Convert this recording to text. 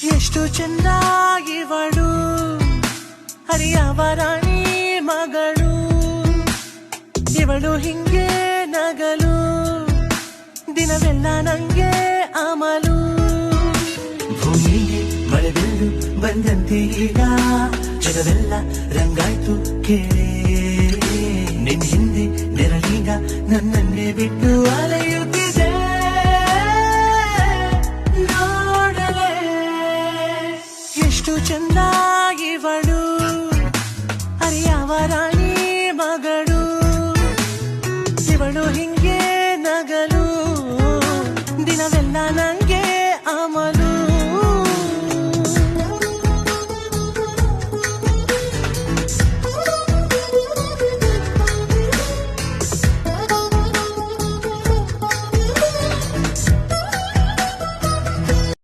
ಎಷ್ಟು ಚಂದ ಇವಳು ಹರಿಯವರಾಣಿ ಮಗಳು ಇವಳು ಹಿಂಗೆ ನಗಲು ದಿನವೆಲ್ಲ ನಂಗೆ ಅಮಲು ಭೂಮಿಗೆ ಮಳೆ ಬೀಳು ಬಂದಂತೆ ಈಗ ಜಗವೆಲ್ಲ ರಂಗಾಯ್ತು ಕೇಳೇ ನಿನ್ ಹಿಂದೆ ನೆರಳೀಗ ನನ್ನನ್ನೇ ಬಿಟ್ಟು ಅಲೆಯುತ್ತಿದೆ ನೋಡಲೇ ಎಷ್ಟು ಚಂದ ಇವಳು